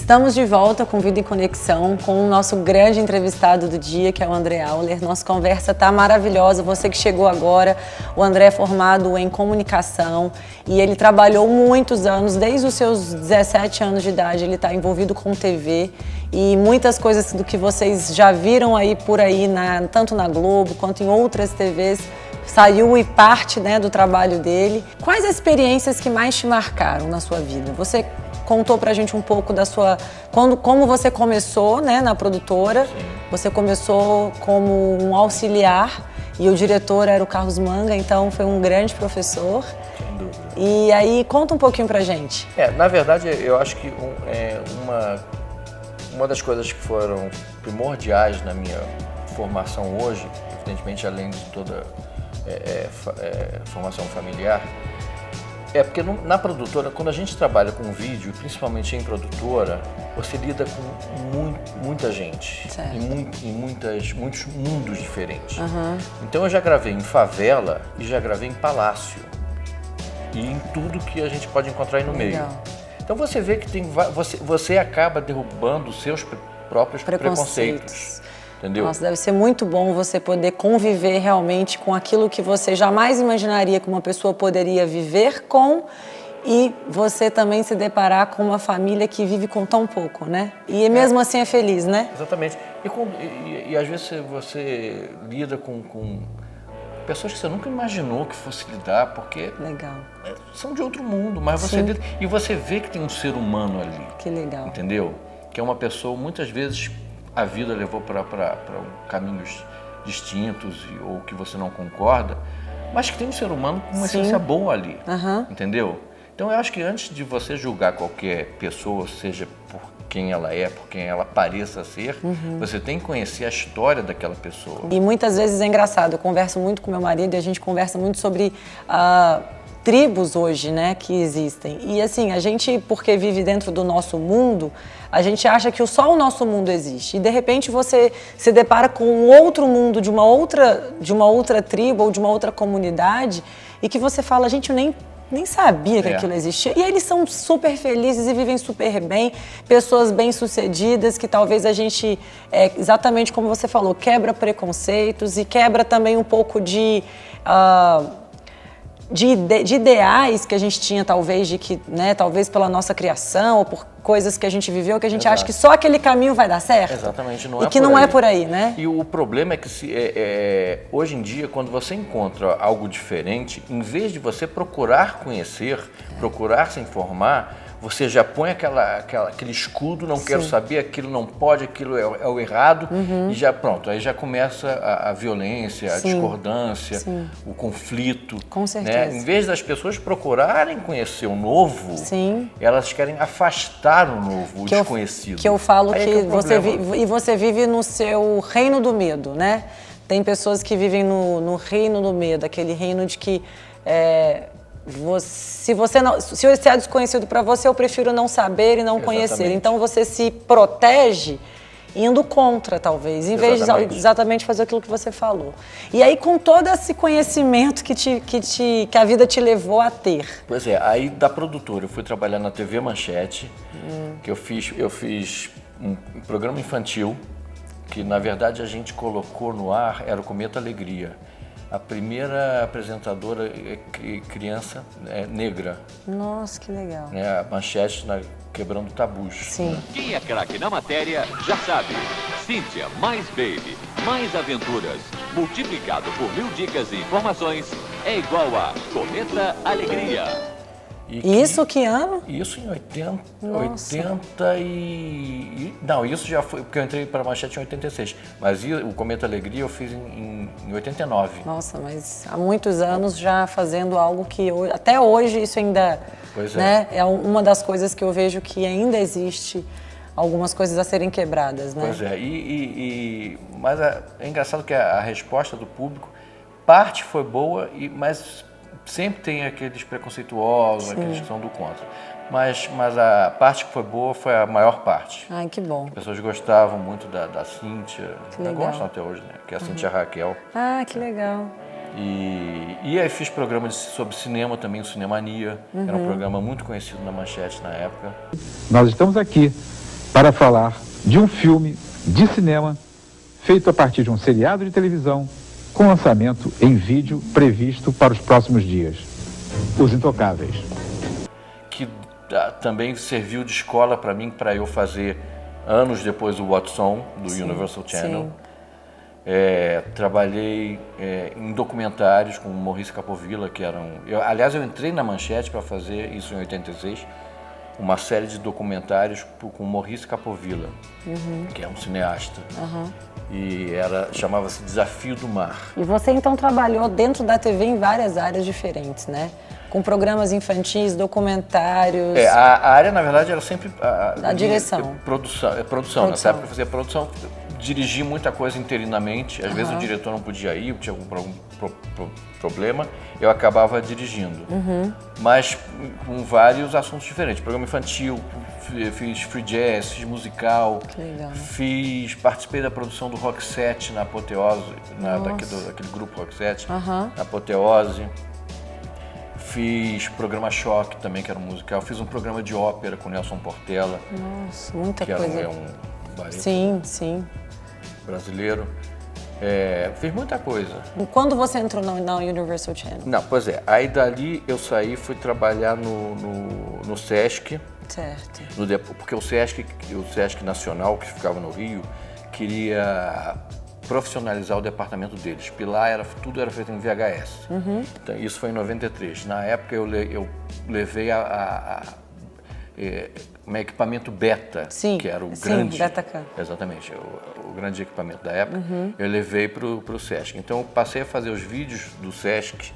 Estamos de volta com Vida em Conexão, com o nosso grande entrevistado do dia, que é o André Auler. Nossa conversa está maravilhosa. Você que chegou agora, o André é formado em comunicação e ele trabalhou muitos anos, desde os seus 17 anos de idade, ele está envolvido com TV e muitas coisas do que vocês já viram aí por aí, tanto na Globo quanto em outras TVs, saiu e parte, né, do trabalho dele. Quais as experiências que mais te marcaram na sua vida? Você contou pra gente um pouco da sua... Como você começou, né, na produtora. Sim. Você começou como um auxiliar e o diretor era o Carlos Manga, então foi um grande professor. Sem dúvida. E aí, conta um pouquinho pra gente. Na verdade, eu acho que uma das coisas que foram primordiais na minha formação hoje, evidentemente além de toda formação familiar, porque na produtora, quando a gente trabalha com vídeo, principalmente em produtora, você lida com muita gente e muitos mundos diferentes. Uhum. Então eu já gravei em favela e já gravei em palácio e em tudo que a gente pode encontrar aí no meio. Então você vê que você acaba derrubando os seus próprios preconceitos. Entendeu? Nossa, deve ser muito bom você poder conviver realmente com aquilo que você jamais imaginaria que uma pessoa poderia viver com e você também se deparar com uma família que vive com tão pouco, né? E mesmo assim é feliz, né? Exatamente. E às vezes você lida com pessoas que você nunca imaginou que fosse lidar, porque legal. São de outro mundo, mas você lida, e você vê que tem um ser humano ali. Que legal. Entendeu? Que é uma pessoa, muitas vezes, a vida levou para caminhos distintos ou que você não concorda, mas que tem um ser humano com uma essência boa ali, entendeu? Então eu acho que antes de você julgar qualquer pessoa, seja por quem ela é, por quem ela pareça ser, você tem que conhecer a história daquela pessoa. E muitas vezes é engraçado, eu converso muito com meu marido e a gente conversa muito sobre tribos hoje, né, que existem. E assim, a gente, porque vive dentro do nosso mundo, a gente acha que só o nosso mundo existe. E de repente você se depara com um outro mundo de uma outra tribo ou de uma outra comunidade e que você fala, gente, eu nem sabia que aquilo existia. E eles são super felizes e vivem super bem, pessoas bem-sucedidas, que talvez a gente, exatamente como você falou, quebra preconceitos e quebra também um pouco de ideais que a gente tinha, talvez, de que, né, talvez pela nossa criação ou por coisas que a gente viveu, que a gente acha que só aquele caminho vai dar certo. Exatamente, e que não é por aí, né? E o problema é que hoje em dia, quando você encontra algo diferente, em vez de você procurar conhecer, procurar se informar, você já põe aquele escudo, não quero saber, aquilo não pode, aquilo é o errado, e já pronto, aí já começa a violência, a discordância, o conflito. Com certeza. Né? Em vez das pessoas procurarem conhecer o novo, elas querem afastar o novo, o desconhecido. Que eu falo aí que você vive no seu reino do medo, né? Tem pessoas que vivem no reino do medo, aquele reino de que... se é desconhecido para você, eu prefiro não saber e não conhecer. Então você se protege indo contra, talvez, em vez de exatamente fazer aquilo que você falou. E aí, com todo esse conhecimento que a vida te levou a ter. Pois é, aí da produtora eu fui trabalhar na TV Manchete, que eu fiz um programa infantil, que na verdade a gente colocou no ar, era o Cometa Alegria. A primeira apresentadora criança negra. Nossa, que legal. A Manchete quebrando tabus. Sim. Quem é craque na matéria já sabe. Cíntia mais Baby, mais aventuras, multiplicado por 1000 dicas e informações, é igual a Cometa Alegria. Isso que ano? Isso em 80 e... Não, isso já foi, porque eu entrei para a Manchete em 86. Mas o Cometa Alegria eu fiz em 89. Nossa, mas há muitos anos já fazendo algo que até hoje isso ainda... Pois né, é uma das coisas que eu vejo que ainda existe algumas coisas a serem quebradas, né? Pois é, mas é engraçado que a resposta do público, parte foi boa, mas... Sempre tem aqueles preconceituosos, aqueles que são do contra. Mas a parte que foi boa foi a maior parte. Ai, que bom. As pessoas gostavam muito da Cíntia. Que legal. Gostam até hoje, né? Que é a Cíntia Raquel. Ah, que legal. E aí fiz programa sobre cinema também, o Cinemania. Era um programa muito conhecido na Manchete na época. Nós estamos aqui para falar de um filme de cinema feito a partir de um seriado de televisão com lançamento em vídeo previsto para os próximos dias. Os Intocáveis. Que também serviu de escola para mim, para eu fazer anos depois o What's On, do Universal Channel. Sim. Trabalhei em documentários com o Maurice Capovilla, que eram... aliás, eu entrei na Manchete para fazer isso em 86, uma série de documentários com o Maurice Capovilla, que é um cineasta. E chamava-se Desafio do Mar. E você então trabalhou dentro da TV em várias áreas diferentes, né? Com programas infantis, documentários... A área, na verdade, era sempre... A direção. Produção. Nessa época eu fazia produção, dirigi muita coisa interinamente. Às vezes o diretor não podia ir, tinha algum problema, eu acabava dirigindo. Mas com vários assuntos diferentes. Programa infantil, fiz free jazz, fiz musical, participei da produção do Rock 7 na Apoteose, daquele grupo Rock 7, na Apoteose. Fiz programa Choque também, que era um musical. Fiz um programa de ópera com Nelson Portela. Nossa, muita que coisa. É um barítono sim. brasileiro. Fiz muita coisa. Quando você entrou na Universal Channel? Não, pois é. Aí dali eu saí, fui trabalhar no Sesc. Certo. Porque o Sesc Nacional, que ficava no Rio, queria profissionalizar o departamento deles. Pilar, tudo era feito em VHS. Então, isso foi em 93. Na época eu levei um equipamento Beta, que era o grande... Betacam. Exatamente, o grande equipamento da época. Eu levei para o Sesc. Então eu passei a fazer os vídeos do Sesc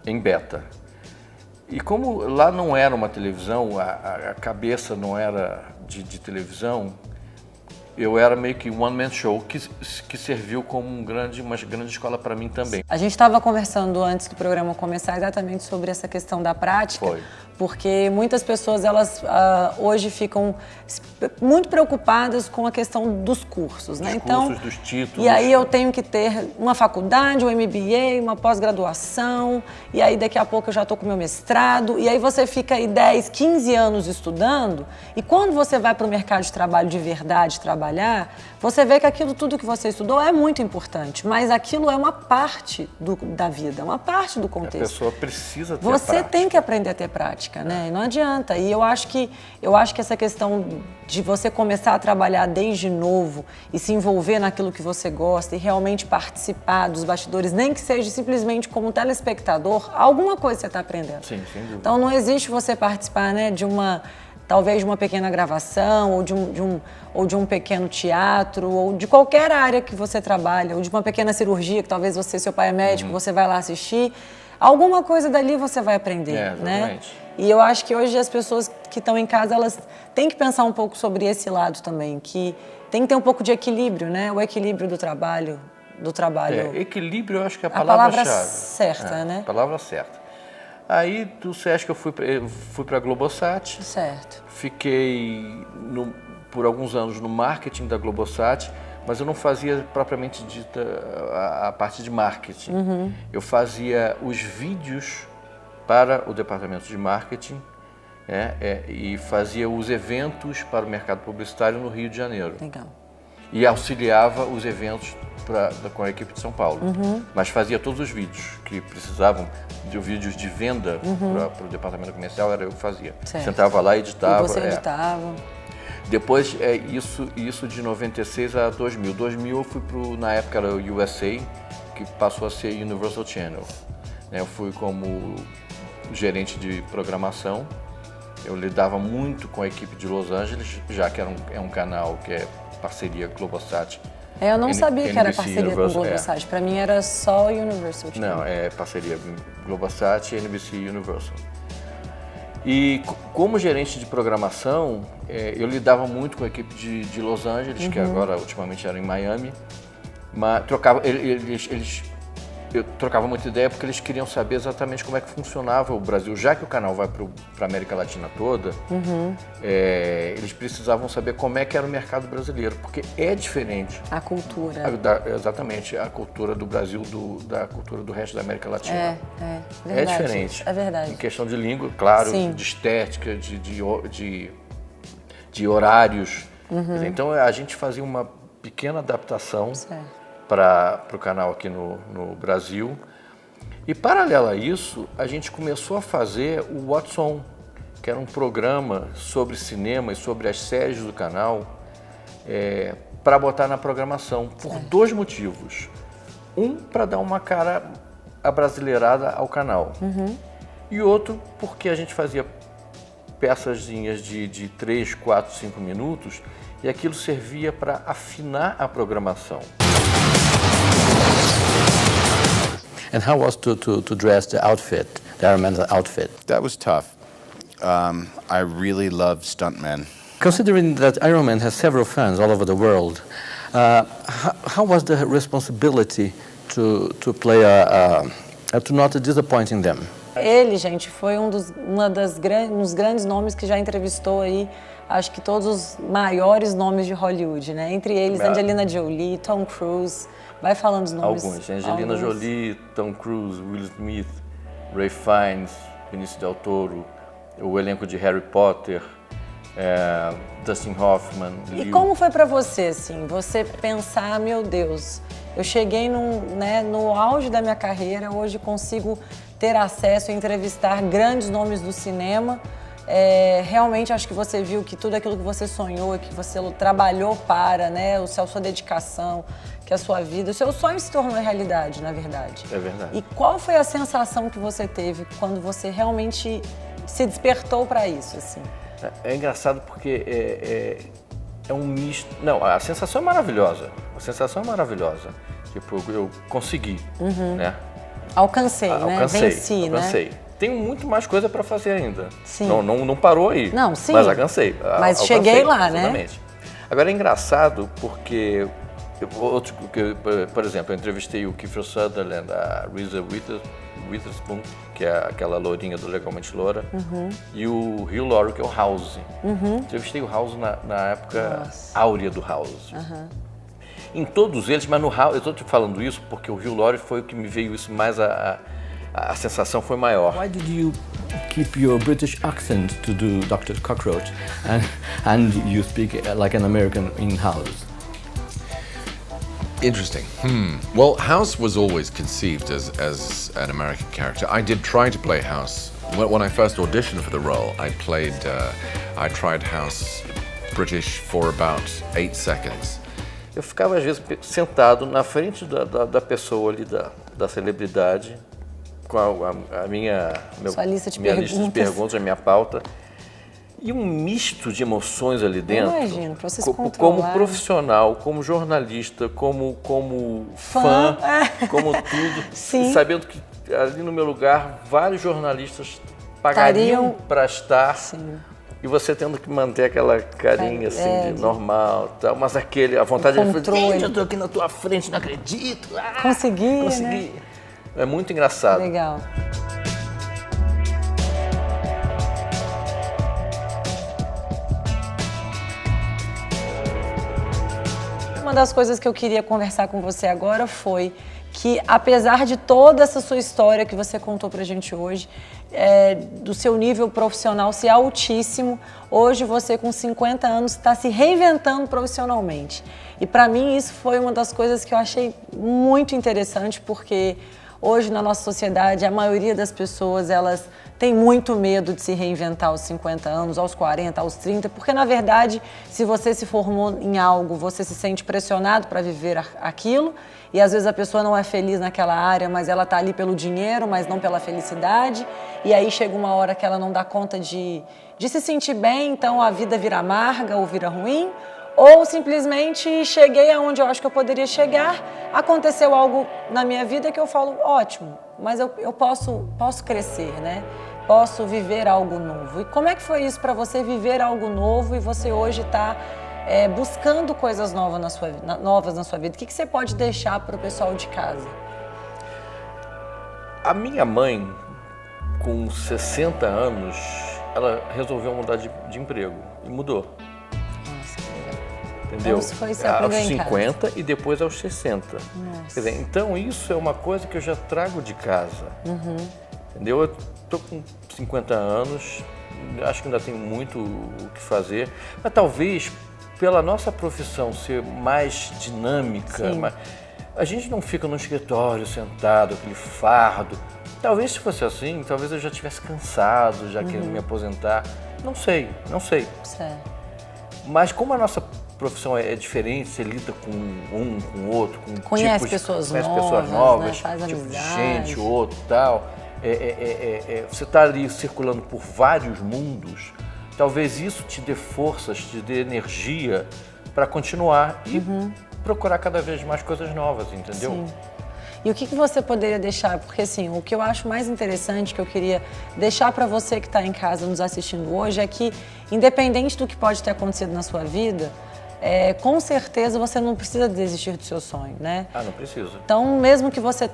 em Beta. E como lá não era uma televisão, a cabeça não era de televisão, eu era meio que um one-man show que serviu como uma grande escola para mim também. A gente estava conversando antes do programa começar exatamente sobre essa questão da prática. Foi. Porque muitas pessoas, elas hoje ficam muito preocupadas com a questão dos cursos, né? Cursos, dos títulos. E aí eu tenho que ter uma faculdade, um MBA, uma pós-graduação, e aí daqui a pouco eu já estou com meu mestrado, e aí você fica aí 10, 15 anos estudando, e quando você vai para o mercado de trabalho de verdade trabalhar, você vê que aquilo tudo que você estudou é muito importante, mas aquilo é uma parte da vida, é uma parte do contexto. A pessoa precisa ter Você prática. tem que aprender a ter prática, né? Não adianta. E eu acho que essa questão de você começar a trabalhar desde novo e se envolver naquilo que você gosta e realmente participar dos bastidores, nem que seja simplesmente como telespectador, alguma coisa você está aprendendo. Sim, sem dúvida. Então não existe você participar, né, talvez de uma pequena gravação, ou de um pequeno teatro, ou de qualquer área que você trabalha, ou de uma pequena cirurgia, que talvez seu pai é médico, você vai lá assistir. Alguma coisa dali você vai aprender, né? E eu acho que hoje as pessoas que estão em casa, elas têm que pensar um pouco sobre esse lado também, que tem que ter um pouco de equilíbrio, né? O equilíbrio do trabalho. Equilíbrio, eu acho que é a palavra palavra-chave. certa, né? A palavra certa. Aí do Sesc eu fui para a Globosat. Certo. Fiquei por alguns anos no marketing da Globosat, mas eu não fazia propriamente dita a parte de marketing. Eu fazia os vídeos para o departamento de marketing e fazia os eventos para o mercado publicitário no Rio de Janeiro. Legal. E auxiliava os eventos com a equipe de São Paulo. Mas fazia todos os vídeos que precisavam de vídeos de venda para o departamento comercial, era eu que fazia. Certo. Sentava lá e editava. E você editava. Depois, isso de 96 a 2000. 2000 eu fui na época era o USA, que passou a ser Universal Channel. Eu fui como gerente de programação. Eu lidava muito com a equipe de Los Angeles, já que é um canal que é parceria Globosat. Eu não sabia que era parceria Universal, com Globosat. Para mim era só Universal Channel. Não, é parceria Globosat e NBC Universal. E como gerente de programação, eu lidava muito com a equipe de Los Angeles, que agora ultimamente era em Miami, mas eu trocava muita ideia porque eles queriam saber exatamente como é que funcionava o Brasil. Já que o canal vai para a América Latina toda, eles precisavam saber como é que era o mercado brasileiro, porque é diferente. A cultura. Exatamente, a cultura do Brasil da cultura do resto da América Latina. Verdade. É diferente. É verdade. Em questão de língua, claro, Sim. de estética, de horários. Então a gente fazia uma pequena adaptação para o canal aqui no Brasil. E paralelo a isso, a gente começou a fazer o What's On, que era um programa sobre cinema e sobre as séries do canal, para botar na programação, por dois motivos. Um, para dar uma cara abrasileirada ao canal. E outro, porque a gente fazia peçazinhas de 3, 4, 5 minutos e aquilo servia para afinar a programação. And how was to dress the outfit, the Iron Man's outfit? That was tough. I really love stuntmen. Considering that Iron Man has several fans all over the world, how was the responsibility to play to not disappointing them? Ele, gente, foi um dos grandes nomes que já entrevistou aí, acho que todos os maiores nomes de Hollywood, né? Entre eles, Angelina Jolie, Tom Cruise. Vai falando os nomes. Alguns. Angelina Jolie, Tom Cruise, Will Smith, Ray Fiennes, Benicio Del Toro, o elenco de Harry Potter, Dustin Hoffman. E como foi pra você, assim, você pensar, meu Deus, eu cheguei no auge da minha carreira, hoje consigo ter acesso a entrevistar grandes nomes do cinema. Realmente acho que você viu que tudo aquilo que você sonhou, que você trabalhou para, né, a sua dedicação, que a sua vida, o seu sonho se tornou realidade, na verdade. É verdade. E qual foi a sensação que você teve quando você realmente se despertou para isso, assim? É engraçado porque é um misto. Não, a sensação é maravilhosa. A sensação é maravilhosa. Tipo, eu consegui, né? Alcancei, né? Venci, alcancei. Né? Tenho muito mais coisa para fazer ainda. Sim. Não parou aí. Não, sim. Mas alcancei. Mas cheguei lá, exatamente. Né? Agora é engraçado porque, por exemplo, eu entrevistei o Kiefer Sutherland, a Reese Witherspoon, que é aquela lourinha do Legalmente Loura, e o Hugh Laurie, que é o House. Entrevistei o House na época áurea do House. Em todos eles, mas no House, eu estou te falando isso porque o Hugh Laurie foi o que me veio isso mais a sensação foi maior. Why did you keep your British accent to do Dr. Cockroach and you speak like an American in House? Interesting. Well, House was always conceived as an American character. I did try to play House. When I first auditioned for the role, I tried House British for about 8 seconds. Eu ficava às vezes sentado na frente da pessoa ali, da celebridade, com a minha lista de perguntas, a minha pauta, e um misto de emoções ali dentro. Imagino, para você se controlar. Como profissional, como jornalista, como fã, como tudo. Sim. Sabendo que ali no meu lugar vários jornalistas pagariam para estar. Sim. E você tendo que manter aquela carinha assim, de normal, tal, mas a vontade de fazer, gente, eu tô aqui na tua frente, não acredito. Consegui, né? É muito engraçado. Legal. Uma das coisas que eu queria conversar com você agora foi que, apesar de toda essa sua história que você contou pra gente hoje, do seu nível profissional ser altíssimo, hoje você com 50 anos está se reinventando profissionalmente. E para mim isso foi uma das coisas que eu achei muito interessante, porque hoje na nossa sociedade a maioria das pessoas elas tem muito medo de se reinventar aos 50 anos, aos 40, aos 30, porque na verdade se você se formou em algo, você se sente pressionado para viver aquilo, e às vezes a pessoa não é feliz naquela área, mas ela está ali pelo dinheiro, mas não pela felicidade, e aí chega uma hora que ela não dá conta de se sentir bem, então a vida vira amarga ou vira ruim, ou simplesmente cheguei aonde eu acho que eu poderia chegar, aconteceu algo na minha vida que eu falo, ótimo, mas eu posso crescer, né? Posso viver algo novo. E como é que foi isso para você, viver algo novo, e você hoje está buscando coisas novas na sua vida? O que você pode deixar para o pessoal de casa? A minha mãe, com 60 anos, ela resolveu mudar de emprego e mudou. Nossa, que legal. Entendeu? Então, foi você aos em 50 casa. E depois aos 60. Quer dizer, então isso é uma coisa que eu já trago de casa. Entendeu? Eu tô com 50 anos, acho que ainda tenho muito o que fazer, mas talvez pela nossa profissão ser mais dinâmica, a gente não fica no escritório sentado, aquele fardo. Talvez se fosse assim, talvez eu já estivesse cansado, já querendo me aposentar. Não sei. Certo. Mas como a nossa profissão é diferente, você lida com um, com o outro, com conhece pessoas novas, né? Faz tipo de amizade. gente, outro e tal. Você está ali circulando por vários mundos, talvez isso te dê forças, te dê energia para continuar e procurar cada vez mais coisas novas, entendeu? Sim. E o que você poderia deixar? Porque assim, o que eu acho mais interessante que eu queria deixar para você que está em casa nos assistindo hoje é que, independente do que pode ter acontecido na sua vida, com certeza você não precisa desistir do seu sonho, né? Ah, não precisa. Então, mesmo que você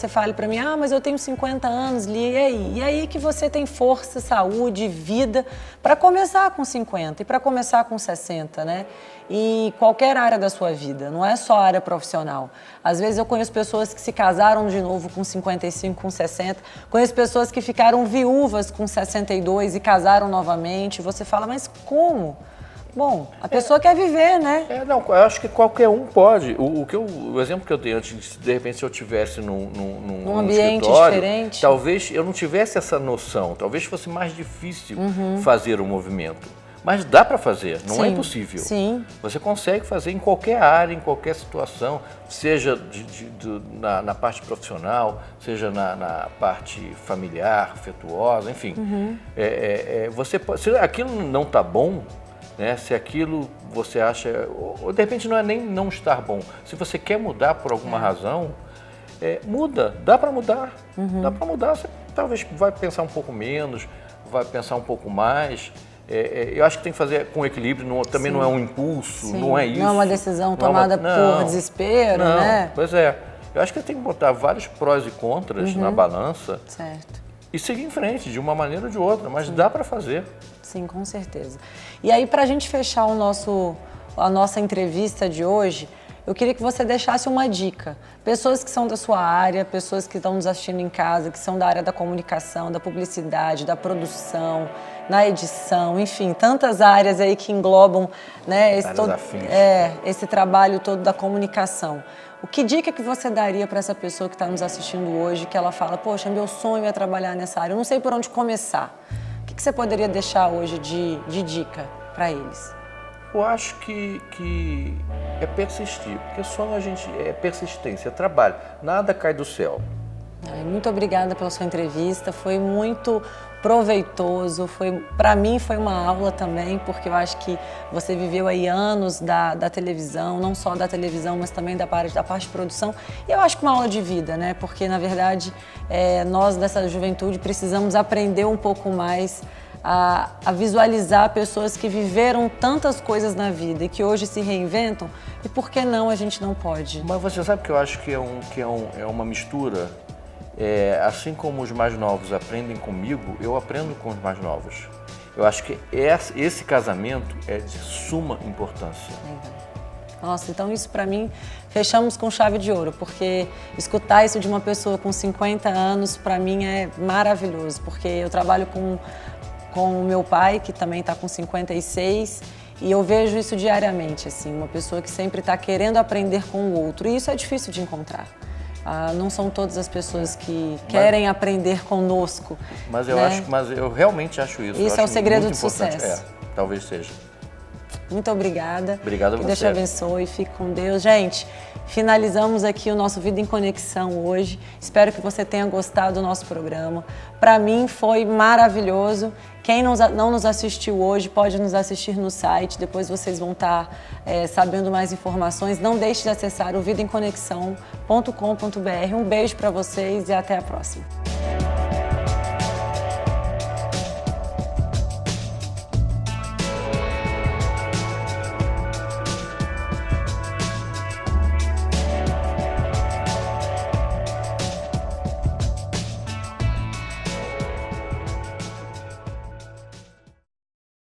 fale para mim, mas eu tenho 50 anos, Li, e aí? E aí que você tem força, saúde, vida para começar com 50 e para começar com 60, né? E qualquer área da sua vida, não é só a área profissional. Às vezes eu conheço pessoas que se casaram de novo com 55, com 60, conheço pessoas que ficaram viúvas com 62 e casaram novamente. Você fala, mas como? Bom, a pessoa quer viver, né? Não, eu acho que qualquer um pode. O exemplo que eu dei antes, de repente, se eu estivesse num ambiente diferente, talvez eu não tivesse essa noção, talvez fosse mais difícil fazer o movimento. Mas dá para fazer, não é impossível. Sim. Você consegue fazer em qualquer área, em qualquer situação, seja na parte profissional, seja na parte familiar, afetuosa, enfim. Você pode, se aquilo não está bom, né, se aquilo você acha, ou de repente não é nem não estar bom, se você quer mudar por alguma razão, muda, dá para mudar. Dá para mudar, você talvez vai pensar um pouco menos, vai pensar um pouco mais. Eu acho que tem que fazer com equilíbrio, também não é um impulso, não é isso. Não é uma decisão tomada por desespero, né? Pois é. Eu acho que tem que botar vários prós e contras na balança. Certo. E seguir em frente, de uma maneira ou de outra, mas dá para fazer. Sim, com certeza. E aí, para a gente fechar a nossa entrevista de hoje, eu queria que você deixasse uma dica. Pessoas que são da sua área, pessoas que estão nos assistindo em casa, que são da área da comunicação, da publicidade, da produção, na edição, enfim, tantas áreas aí que englobam, né, esse trabalho todo da comunicação. Que dica que você daria para essa pessoa que está nos assistindo hoje, que ela fala, poxa, meu sonho é trabalhar nessa área, eu não sei por onde começar. O que você poderia deixar hoje de dica para eles? Eu acho que é persistir, porque sonho a gente é persistência, é trabalho, nada cai do céu. Muito obrigada pela sua entrevista, foi muito proveitoso, para mim foi uma aula também, porque eu acho que você viveu aí anos da televisão, não só da televisão, mas também da parte de produção, e eu acho que uma aula de vida, né? Porque na verdade nós dessa juventude precisamos aprender um pouco mais a visualizar pessoas que viveram tantas coisas na vida e que hoje se reinventam, e por que não a gente não pode? Mas você sabe que eu acho que é uma mistura. Assim como os mais novos aprendem comigo, eu aprendo com os mais novos. Eu acho que esse casamento é de suma importância. Nossa, então isso para mim, fechamos com chave de ouro, porque escutar isso de uma pessoa com 50 anos, para mim é maravilhoso, porque eu trabalho com o meu pai, que também está com 56, e eu vejo isso diariamente, assim, uma pessoa que sempre está querendo aprender com o outro, e isso é difícil de encontrar. Não são todas as pessoas que querem aprender conosco. Mas eu né? eu realmente acho isso. Isso é o segredo do sucesso. Talvez seja. Muito obrigada. Obrigado a você. Que Deus te abençoe, fique com Deus. Gente, finalizamos aqui o nosso Vida em Conexão hoje. Espero que você tenha gostado do nosso programa. Para mim foi maravilhoso. Quem não nos assistiu hoje pode nos assistir no site. Depois vocês vão estar sabendo mais informações. Não deixe de acessar o vidaemconexão.com.br. Um beijo para vocês e até a próxima.